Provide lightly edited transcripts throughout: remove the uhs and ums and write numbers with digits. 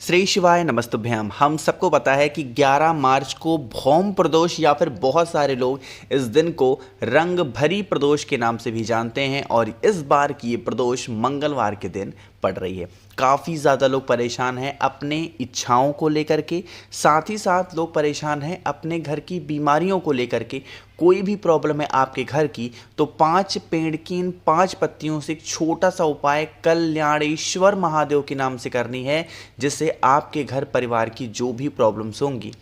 श्री शिवाय नमस्तुभ्यम। हम सबको पता है कि 11 मार्च को भौम प्रदोष या फिर बहुत सारे लोग इस दिन को रंग भरी प्रदोष के नाम से भी जानते हैं और इस बार की ये प्रदोष मंगलवार के दिन पड़ रही है। काफ़ी ज़्यादा लोग परेशान हैं अपने इच्छाओं को लेकर के, साथ ही साथ लोग परेशान हैं अपने घर की बीमारियों को लेकर के। कोई भी प्रॉब्लम है आपके घर की तो 5 पेड़ की इन 5 पत्तियों से एक छोटा सा उपाय कल्याणेश्वर महादेव के नाम से करनी है, जिससे आपके घर परिवार की जो भी प्रॉब्लम्स होंगी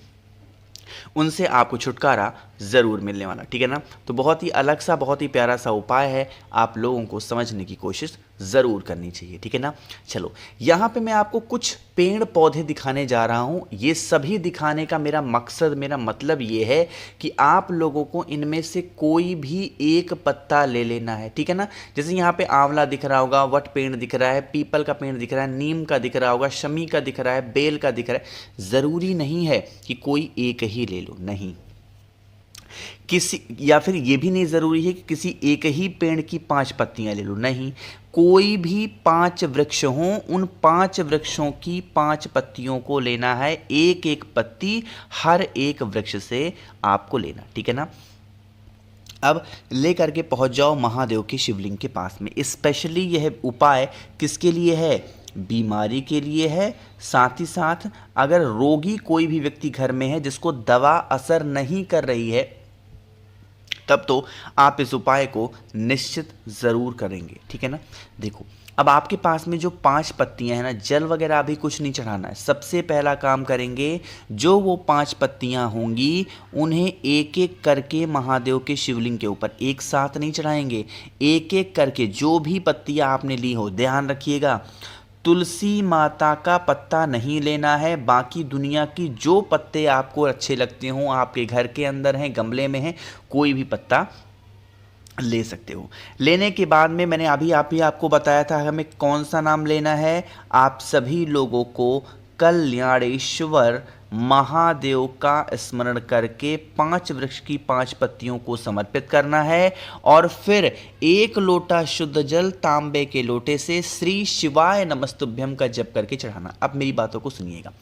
उनसे आपको छुटकारा ज़रूर मिलने वाला। ठीक है ना। तो बहुत ही अलग सा, बहुत ही प्यारा सा उपाय है, आप लोगों को समझने की कोशिश ज़रूर करनी चाहिए। ठीक है ना। चलो, यहाँ पे मैं आपको कुछ पेड़ पौधे दिखाने जा रहा हूँ। ये सभी दिखाने का मेरा मकसद, मेरा मतलब ये है कि आप लोगों को इनमें से कोई भी एक पत्ता ले लेना है। ठीक है ना। जैसे यहाँ पे आंवला दिख रहा होगा, वट पेड़ दिख रहा है, पीपल का पेड़ दिख रहा है, नीम का दिख रहा होगा, शमी का दिख रहा है, बेल का दिख रहा है। ज़रूरी नहीं है कि कोई एक ही ले लो, नहीं। किसी या फिर ये भी नहीं ज़रूरी है कि किसी एक ही पेड़ की 5 पत्तियां ले लो, नहीं। कोई भी 5 वृक्ष हों, उन 5 वृक्षों की 5 पत्तियों को लेना है। एक एक पत्ती हर एक वृक्ष से आपको लेना। ठीक है ना। अब ले करके पहुंच जाओ महादेव के शिवलिंग के पास में। स्पेशली यह उपाय किसके लिए है? बीमारी के लिए है। साथ ही साथ अगर रोगी कोई भी व्यक्ति घर में है जिसको दवा असर नहीं कर रही है, तब तो आप इस उपाय को निश्चित ज़रूर करेंगे। ठीक है ना। देखो, अब आपके पास में जो 5 पत्तियां हैं ना, जल वगैरह अभी कुछ नहीं चढ़ाना है। सबसे पहला काम करेंगे, जो वो 5 पत्तियां होंगी उन्हें एक एक करके महादेव के शिवलिंग के ऊपर एक साथ नहीं चढ़ाएंगे। एक एक करके जो भी पत्तियां आपने ली हो, ध्यान रखिएगा, तुलसी माता का पत्ता नहीं लेना है। बाकी दुनिया की जो पत्ते आपको अच्छे लगते हों, आपके घर के अंदर हैं, गमले में हैं, कोई भी पत्ता ले सकते हो। लेने के बाद में मैंने अभी आपको बताया था हमें कौन सा नाम लेना है। आप सभी लोगों को कल्याणेश्वर महादेव का स्मरण करके 5 वृक्ष की 5 पत्तियों को समर्पित करना है और फिर 1 लोटा शुद्ध जल तांबे के लोटे से श्री शिवाय नमस्तुभ्यम का जप करके चढ़ाना। अब मेरी बातों को सुनिएगा।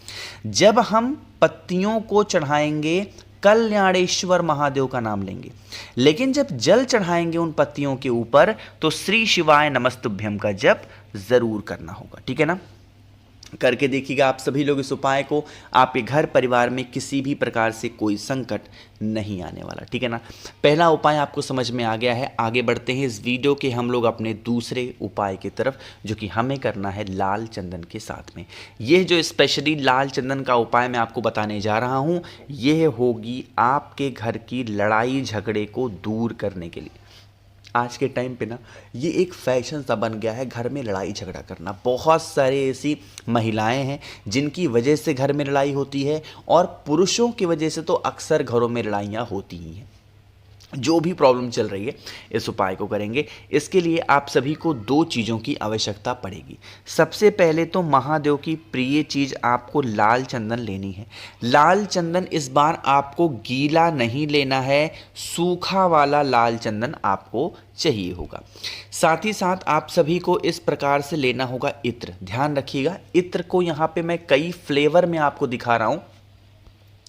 जब हम पत्तियों को चढ़ाएंगे, कल्याणेश्वर महादेव का नाम लेंगे, लेकिन जब जल चढ़ाएंगे उन पत्तियों के ऊपर तो श्री शिवाय नमस्तुभ्यम का जप जरूर करना होगा। ठीक है ना। करके देखिएगा आप सभी लोग इस उपाय को, आपके घर परिवार में किसी भी प्रकार से कोई संकट नहीं आने वाला। ठीक है ना। पहला उपाय आपको समझ में आ गया है। आगे बढ़ते हैं इस वीडियो के हम लोग अपने दूसरे उपाय की तरफ, जो कि हमें करना है लाल चंदन के साथ में। यह जो स्पेशली लाल चंदन का उपाय मैं आपको बताने जा रहा हूँ, यह होगी आपके घर की लड़ाई झगड़े को दूर करने के लिए। आज के टाइम पे ना ये एक फैशन सा बन गया है घर में लड़ाई झगड़ा करना। बहुत सारे ऐसी महिलाएं हैं जिनकी वजह से घर में लड़ाई होती है और पुरुषों की वजह से तो अक्सर घरों में लड़ाइयाँ होती ही हैं। जो भी प्रॉब्लम चल रही है, इस उपाय को करेंगे। इसके लिए आप सभी को 2 चीज़ों की आवश्यकता पड़ेगी। सबसे पहले तो महादेव की प्रिय चीज़ आपको लाल चंदन लेनी है। लाल चंदन इस बार आपको गीला नहीं लेना है, सूखा वाला लाल चंदन आपको चाहिए होगा। साथ ही साथ आप सभी को इस प्रकार से लेना होगा इत्र। ध्यान रखिएगा, इत्र को यहाँ पे मैं कई फ्लेवर में आपको दिखा रहा हूँ,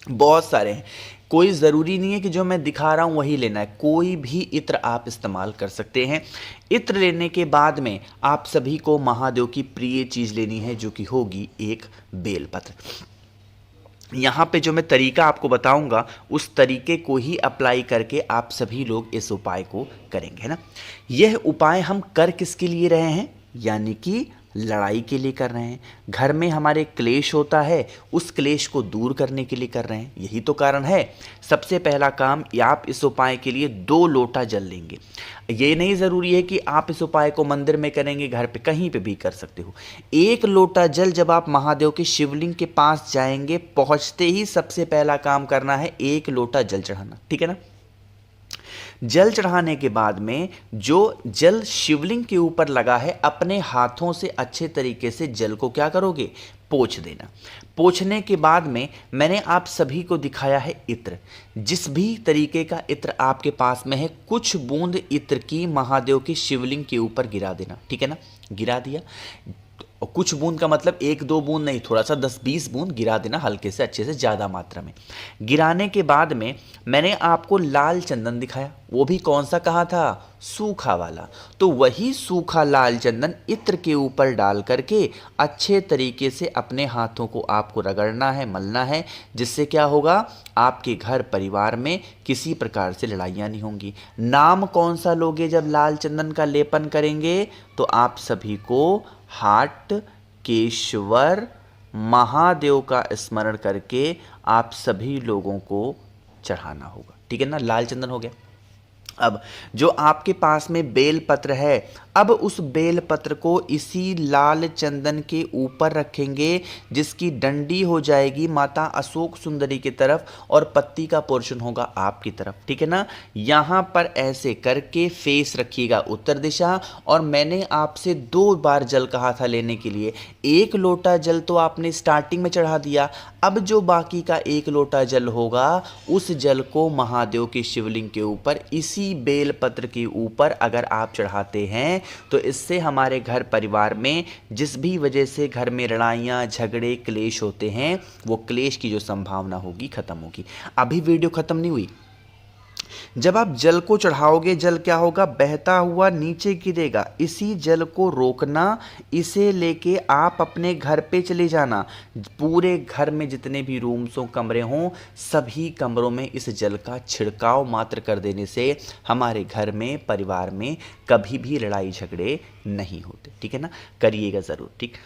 बहुत सारे हैं। कोई ज़रूरी नहीं है कि जो मैं दिखा रहा हूँ वही लेना है, कोई भी इत्र आप इस्तेमाल कर सकते हैं। इत्र लेने के बाद में आप सभी को महादेव की प्रिय चीज़ लेनी है, जो कि होगी एक बेलपत्र। यहाँ पे जो मैं तरीका आपको बताऊंगा उस तरीके को ही अप्लाई करके आप सभी लोग इस उपाय को करेंगे, है ना। यह उपाय हम कर किसके लिए रहे हैं? यानी कि लड़ाई के लिए कर रहे हैं। घर में हमारे क्लेश होता है, उस क्लेश को दूर करने के लिए कर रहे हैं, यही तो कारण है। सबसे पहला काम, आप इस उपाय के लिए 2 लोटा जल लेंगे। ये नहीं ज़रूरी है कि आप इस उपाय को मंदिर में करेंगे, घर पे कहीं पे भी कर सकते हो। 1 लोटा जल जब आप महादेव के शिवलिंग के पास जाएंगे, पहुंचते ही सबसे पहला काम करना है 1 लोटा जल चढ़ाना। ठीक है ना। जल चढ़ाने के बाद में जो जल शिवलिंग के ऊपर लगा है, अपने हाथों से अच्छे तरीके से जल को क्या करोगे? पोंछ देना। पोंछने के बाद में मैंने आप सभी को दिखाया है इत्र। जिस भी तरीके का इत्र आपके पास में है, कुछ बूंद इत्र की महादेव के शिवलिंग के ऊपर गिरा देना। ठीक है ना। गिरा दिया, और कुछ बूंद का मतलब 1-2 बूंद नहीं, थोड़ा सा 10-20 बूंद गिरा देना, हल्के से, अच्छे से, ज़्यादा मात्रा में। गिराने के बाद में मैंने आपको लाल चंदन दिखाया, वो भी कौन सा कहा था, सूखा वाला। तो वही सूखा लाल चंदन इत्र के ऊपर डाल करके अच्छे तरीके से अपने हाथों को आपको रगड़ना है, मलना है, जिससे क्या होगा, आपके घर परिवार में किसी प्रकार से लड़ाइयाँ नहीं होंगी। नाम कौन सा लोगे जब लाल चंदन का लेपन करेंगे, तो आप सभी को हाट केशवर महादेव का स्मरण करके आप सभी लोगों को चढ़ाना होगा, ठीक है ना। लाल चंदन हो गया। अब जो आपके पास में बेल पत्र है, अब उस बेल पत्र को इसी लाल चंदन के ऊपर रखेंगे, जिसकी डंडी हो जाएगी माता अशोक सुंदरी की तरफ और पत्ती का पोर्शन होगा आपकी तरफ, ठीक है ना। यहाँ पर ऐसे करके फेस रखिएगा उत्तर दिशा। और मैंने आपसे 2 बार जल कहा था लेने के लिए। 1 लोटा जल तो आपने स्टार्टिंग में चढ़ा दिया, अब जो बाकी का 1 लोटा जल होगा, उस जल को महादेव के शिवलिंग के ऊपर इसी बेल पत्र के ऊपर अगर आप चढ़ाते हैं, तो इससे हमारे घर परिवार में जिस भी वजह से घर में लड़ाइयाँ झगड़े क्लेश होते हैं, वो क्लेश की जो संभावना होगी खत्म होगी। अभी वीडियो खत्म नहीं हुई। जब आप जल को चढ़ाओगे, जल क्या होगा, बहता हुआ नीचे गिरेगा। इसी जल को रोकना, इसे लेके आप अपने घर पे चले जाना। पूरे घर में जितने भी रूम्स हो, कमरे हों, सभी कमरों में इस जल का छिड़काव मात्र कर देने से हमारे घर में परिवार में कभी भी लड़ाई झगड़े नहीं होते, ठीक है ना। करिएगा ज़रूर, ठीक।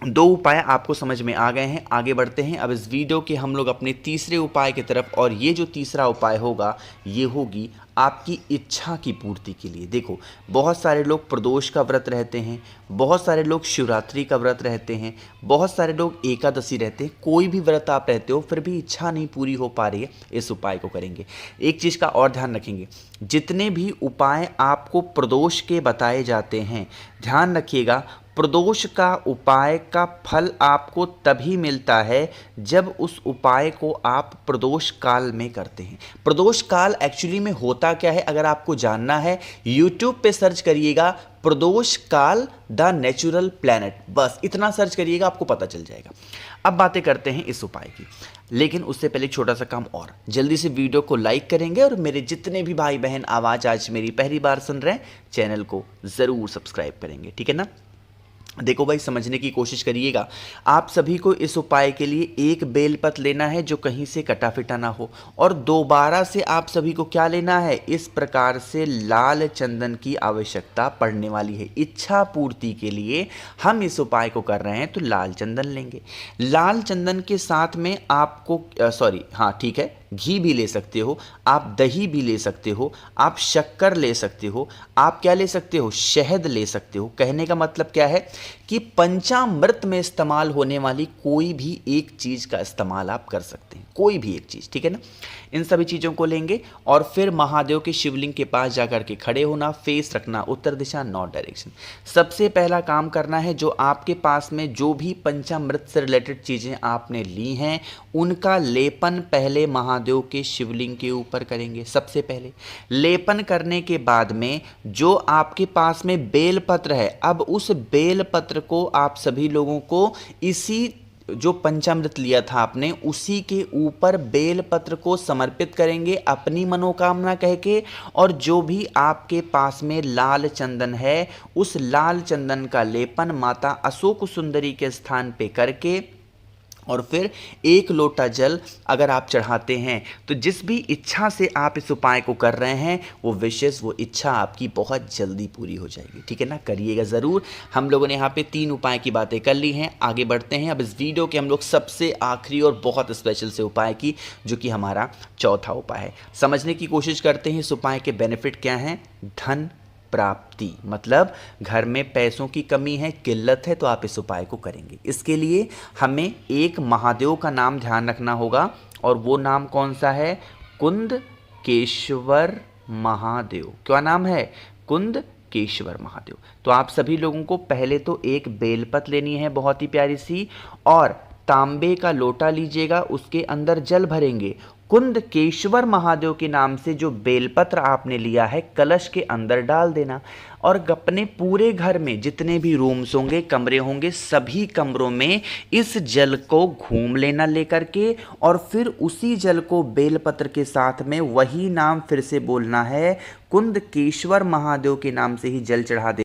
2 उपाय आपको समझ में आ गए हैं। आगे बढ़ते हैं अब इस वीडियो के हम लोग अपने तीसरे उपाय की तरफ। और ये जो तीसरा उपाय होगा, ये होगी आपकी इच्छा की पूर्ति के लिए। देखो, बहुत सारे लोग प्रदोष का व्रत रहते हैं, बहुत सारे लोग शिवरात्रि का व्रत रहते हैं, बहुत सारे लोग एकादशी रहते हैं। कोई भी व्रत आप रहते हो, फिर भी इच्छा नहीं पूरी हो पा रही है, इस उपाय को करेंगे। एक चीज़ का और ध्यान रखेंगे, जितने भी उपाय आपको प्रदोष के बताए जाते हैं, ध्यान रखिएगा, प्रदोष का उपाय का फल आपको तभी मिलता है जब उस उपाय को आप प्रदोष काल में करते हैं। प्रदोष काल एक्चुअली में होता क्या है, अगर आपको जानना है, YouTube पे सर्च करिएगा प्रदोष काल द नेचुरल प्लैनेट, बस इतना सर्च करिएगा, आपको पता चल जाएगा। अब बातें करते हैं इस उपाय की, लेकिन उससे पहले एक छोटा सा काम और, जल्दी से वीडियो को लाइक करेंगे और मेरे जितने भी भाई बहन आवाज़ आज मेरी पहली बार सुन रहे हैं, चैनल को ज़रूर सब्सक्राइब करेंगे, ठीक है ना। देखो भाई, समझने की कोशिश करिएगा। आप सभी को इस उपाय के लिए एक बेलपत्र लेना है जो कहीं से कटा फिटा ना हो, और दोबारा से आप सभी को क्या लेना है, इस प्रकार से लाल चंदन की आवश्यकता पड़ने वाली है। इच्छा पूर्ति के लिए हम इस उपाय को कर रहे हैं, तो लाल चंदन लेंगे। लाल चंदन के साथ में आपको ठीक है, घी भी ले सकते हो आप, दही भी ले सकते हो आप, शक्कर ले सकते हो आप, क्या ले सकते हो, शहद ले सकते हो। कहने का मतलब क्या है कि पंचामृत में इस्तेमाल होने वाली कोई भी एक चीज़ का इस्तेमाल आप कर सकते हैं, कोई भी एक चीज़, ठीक है ना। इन सभी चीज़ों को लेंगे और फिर महादेव के शिवलिंग के पास जाकर के खड़े होना, फेस रखना उत्तर दिशा, नॉर्थ डायरेक्शन। सबसे पहला काम करना है, जो आपके पास में जो भी पंचामृत से रिलेटेड चीज़ें आपने ली हैं, उनका लेपन पहले महादेव के शिवलिंग के ऊपर करेंगे। सबसे पहले लेपन करने के बाद में जो आपके पास में बेलपत्र है, अब उस बेलपत्र को आप सभी लोगों को इसी जो पंचामृत लिया था आपने, उसी के ऊपर बेलपत्र को समर्पित करेंगे अपनी मनोकामना कह के। और जो भी आपके पास में लाल चंदन है, उस लाल चंदन का लेपन माता अशोक सुंदरी के स्थान पे करके, और फिर 1 लोटा जल अगर आप चढ़ाते हैं, तो जिस भी इच्छा से आप इस उपाय को कर रहे हैं, वो विशेष वो इच्छा आपकी बहुत जल्दी पूरी हो जाएगी, ठीक है ना। करिएगा ज़रूर। हम लोगों ने यहाँ पे 3 उपाय की बातें कर ली हैं। आगे बढ़ते हैं अब इस वीडियो के हम लोग सबसे आखिरी और बहुत स्पेशल से उपाय की, जो कि हमारा चौथा उपाय है। समझने की कोशिश करते हैं इस उपाय के बेनिफिट क्या हैं। धन प्राप्ति, मतलब घर में पैसों की कमी है, किल्लत है, तो आप इस उपाय को करेंगे। इसके लिए हमें एक महादेव का नाम ध्यान रखना होगा, और वो नाम कौन सा है, कुंद केशवर महादेव। क्या नाम है, कुंद केशवर महादेव। तो आप सभी लोगों को पहले तो एक बेलपत्र लेनी है बहुत ही प्यारी सी, और तांबे का लोटा लीजिएगा, उसके अंदर जल भरेंगे, कुंदकेश्वर महादेव के नाम से जो बेलपत्र आपने लिया है कलश के अंदर डाल देना और अपने पूरे घर में जितने भी रूम्स होंगे, कमरे होंगे, सभी कमरों में इस जल को घूम लेना लेकर के और फिर उसी जल को बेलपत्र के साथ में वही नाम फिर से बोलना है, कुंदकेश्वर महादेव के नाम से ही जल चढ़ा दे।